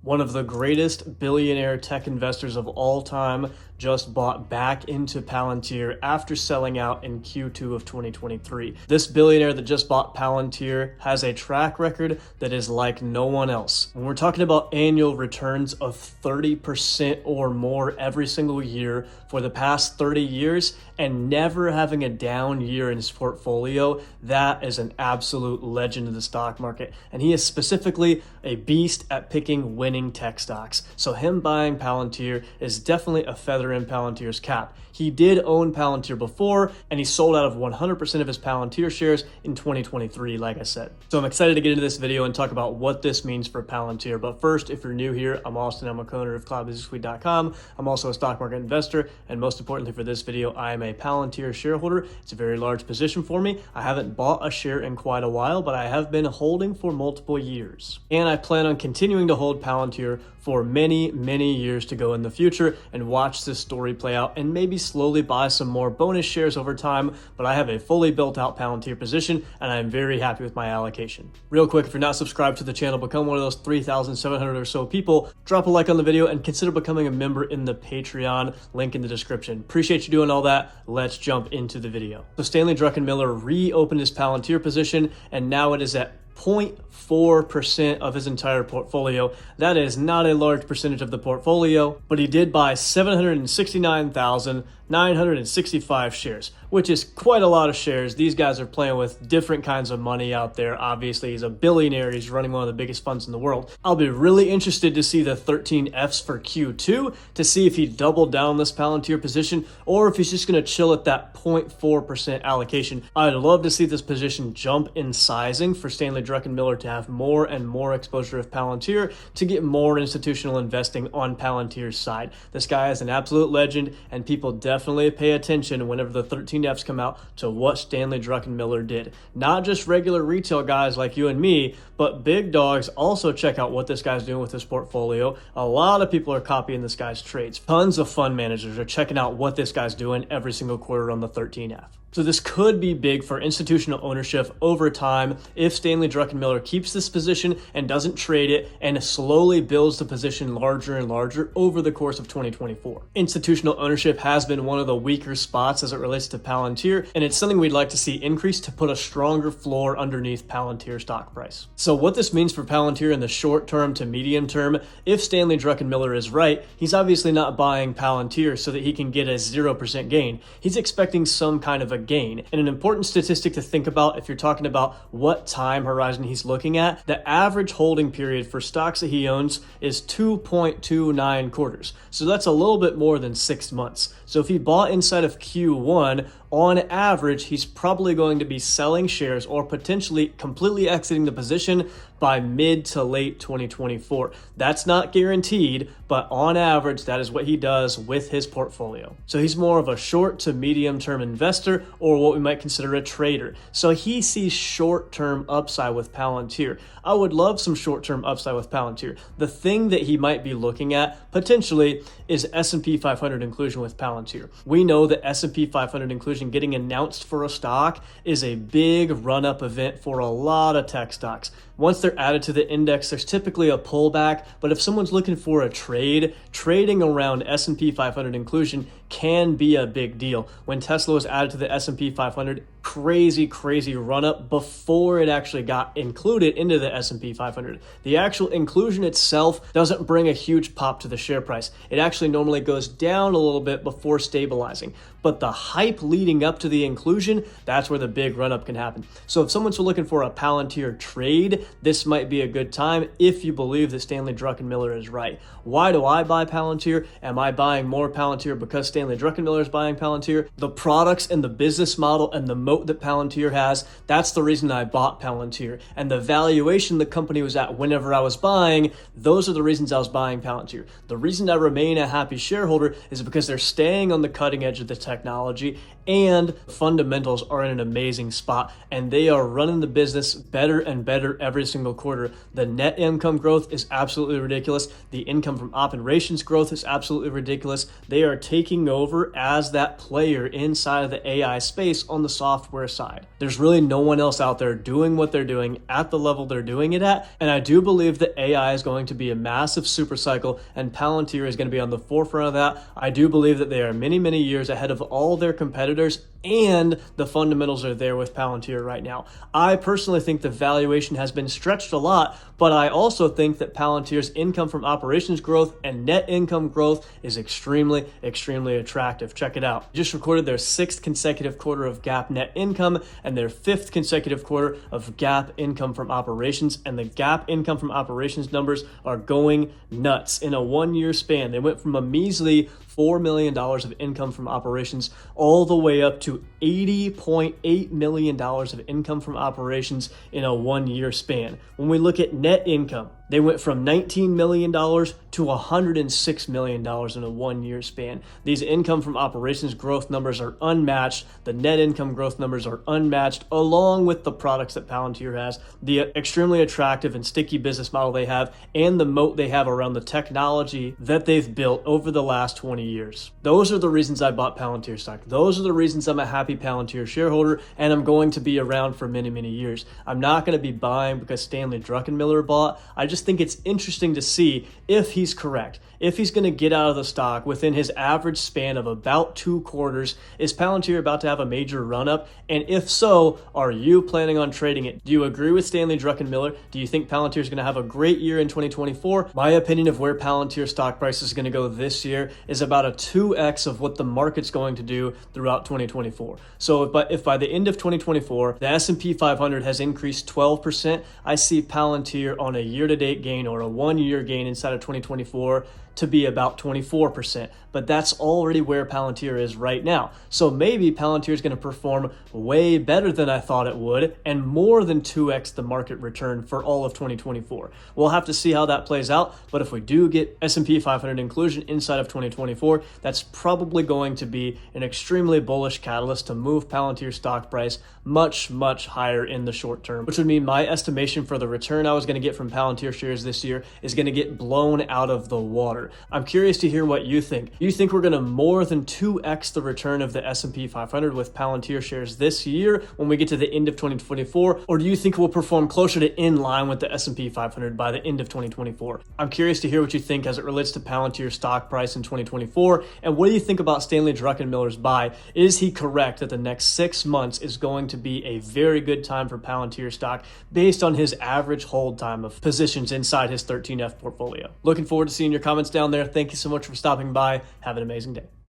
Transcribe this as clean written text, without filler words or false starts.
One of the greatest billionaire tech investors of all time just bought back into Palantir after selling out in Q2 of 2023. This billionaire that just bought Palantir has a track record that is like no one else. When we're talking about annual returns of 30% or more every single year for the past 30 years and never having a down year in his portfolio, that is an absolute legend of the stock market. And he is specifically a beast at picking winning tech stocks. So him buying Palantir is definitely a feather in Palantir's cap. He did own Palantir before, and he sold out of 100% of his Palantir shares in 2023, like I said. So I'm excited to get into this video and talk about what this means for Palantir. But first, if you're new here, I'm Austin. I'm a co-owner of cloudbusinessweek.com. I'm also a stock market investor, and most importantly for this video, I am a Palantir shareholder. It's a very large position for me. I haven't bought a share in quite a while, but I have been holding for multiple years. And I plan on continuing to hold Palantir for many, many years to go in the future and watch this story play out and maybe slowly buy some more bonus shares over time. But I have a fully built out Palantir position and I'm very happy with my allocation. Real quick, if you're not subscribed to the channel, become one of those 3,700 or so people. Drop a like on the video and consider becoming a member in the Patreon, link in the description. Appreciate you doing all that. Let's jump into the video. So Stanley Druckenmiller reopened his Palantir position and now it is at 0.4% of his entire portfolio. That is not a large percentage of the portfolio, but he did buy 769,965 shares, which is quite a lot of shares. These guys are playing with different kinds of money out there. Obviously, he's a billionaire. He's running one of the biggest funds in the world. I'll be really interested to see the 13 Fs for Q2 to see if he doubled down on this Palantir position or if he's just going to chill at that 0.4% allocation. I'd love to see this position jump in sizing for Stanley Druckenmiller to have more and more exposure of Palantir to get more institutional investing on Palantir's side. This guy is an absolute legend and people definitely pay attention whenever the 13 Fs come out to what Stanley Druckenmiller did. Not just regular retail guys like you and me, but big dogs also check out what this guy's doing with his portfolio. A lot of people are copying this guy's trades. Tons of fund managers are checking out what this guy's doing every single quarter on the 13F. So this could be big for institutional ownership over time if Stanley Druckenmiller keeps this position and doesn't trade it and slowly builds the position larger and larger over the course of 2024. Institutional ownership has been one of the weaker spots as it relates to Palantir, and it's something we'd like to see increase to put a stronger floor underneath Palantir stock price. So what this means for Palantir in the short term to medium term, if Stanley Druckenmiller is right, he's obviously not buying Palantir so that he can get a 0% gain. He's expecting some kind of a gain. And an important statistic to think about if you're talking about what time horizon he's looking at, the average holding period for stocks that he owns is 2.29 quarters. So that's a little bit more than 6 months. So if he bought inside of Q1, on average, he's probably going to be selling shares or potentially completely exiting the position by mid to late 2024. That's not guaranteed, but on average, that is what he does with his portfolio. So he's more of a short to medium term investor or what we might consider a trader. So he sees short-term upside with Palantir. I would love some short-term upside with Palantir. The thing that he might be looking at potentially is S&P 500 inclusion with Palantir. We know that S&P 500 inclusion getting announced for a stock is a big run-up event for a lot of tech stocks. Once they're added to the index, there's typically a pullback, but if someone's looking for a trade, trading around S&P 500 inclusion can be a big deal. When Tesla was added to the S&P 500, crazy run up before it actually got included into the S&P 500. The actual inclusion itself doesn't bring a huge pop to the share price. It actually normally goes down a little bit before stabilizing. But the hype leading up to the inclusion, that's where the big run up can happen. So if someone's looking for a Palantir trade, this might be a good time if you believe that Stanley Druckenmiller is right. Why do I buy Palantir? Am I buying more Palantir because Stanley Druckenmiller is buying Palantir? The products and the business model and the moat that Palantir has, that's the reason I bought Palantir. And the valuation the company was at whenever I was buying, those are the reasons I was buying Palantir. The reason I remain a happy shareholder is because they're staying on the cutting edge of the technology and fundamentals are in an amazing spot and they are running the business better and better every single quarter. The net income growth is absolutely ridiculous. The income from operations growth is absolutely ridiculous. They are taking taking over as that player inside of the AI space on the software side. There's really no one else out there doing what they're doing at the level they're doing it at, and I do believe that AI is going to be a massive super cycle, and Palantir is going to be on the forefront of that. I do believe that they are many, many years ahead of all their competitors, and the fundamentals are there with Palantir right now. I personally think the valuation has been stretched a lot, but I also think that Palantir's income from operations growth and net income growth is extremely, extremely attractive. Check it out. Just recorded their 6th consecutive quarter of GAAP net income and their 5th consecutive quarter of GAAP income from operations, and the GAAP income from operations numbers are going nuts. In a 1-year span, they went from a measly $4 million of income from operations all the way up to $80.8 million of income from operations in a 1-year span. When we look at net income, they went from $19 million to $106 million in a 1-year span. These income from operations growth numbers are unmatched. The net income growth numbers are unmatched, along with the products that Palantir has, the extremely attractive and sticky business model they have, and the moat they have around the technology that they've built over the last 20 years. Those are the reasons I bought Palantir stock. Those are the reasons I'm a happy Palantir shareholder, and I'm going to be around for many, many years. I'm not going to be buying because Stanley Druckenmiller bought. I just think it's interesting to see if he's correct. If he's going to get out of the stock within his average span of about 2 quarters, is Palantir about to have a major run up? And if so, are you planning on trading it? Do you agree with Stanley Druckenmiller? Do you think Palantir is going to have a great year in 2024? My opinion of where Palantir stock price is going to go this year is about a 2x of what the market's going to do throughout 2024. So if by the end of 2024, the S&P 500 has increased 12%, I see Palantir on a year-to-date gain or a 1-year gain inside of 2024 to be about 24%, but that's already where Palantir is right now. So maybe Palantir is going to perform way better than I thought it would, and more than 2x the market return for all of 2024. We'll have to see how that plays out, but if we do get S&P 500 inclusion inside of 2024, that's probably going to be an extremely bullish catalyst to move Palantir stock price much, much higher in the short term, which would mean my estimation for the return I was going to get from Palantir shares this year is going to get blown out of the water. I'm curious to hear what you think. You think we're going to more than 2x the return of the S&P 500 with Palantir shares this year when we get to the end of 2024? Or do you think we'll perform closer to in line with the S&P 500 by the end of 2024? I'm curious to hear what you think as it relates to Palantir stock price in 2024. And what do you think about Stanley Druckenmiller's buy? Is he correct that the next 6 months is going to be a very good time for Palantir stock based on his average hold time of positions inside his 13F portfolio? Looking forward to seeing your comments down there. Thank you so much for stopping by. Have an amazing day.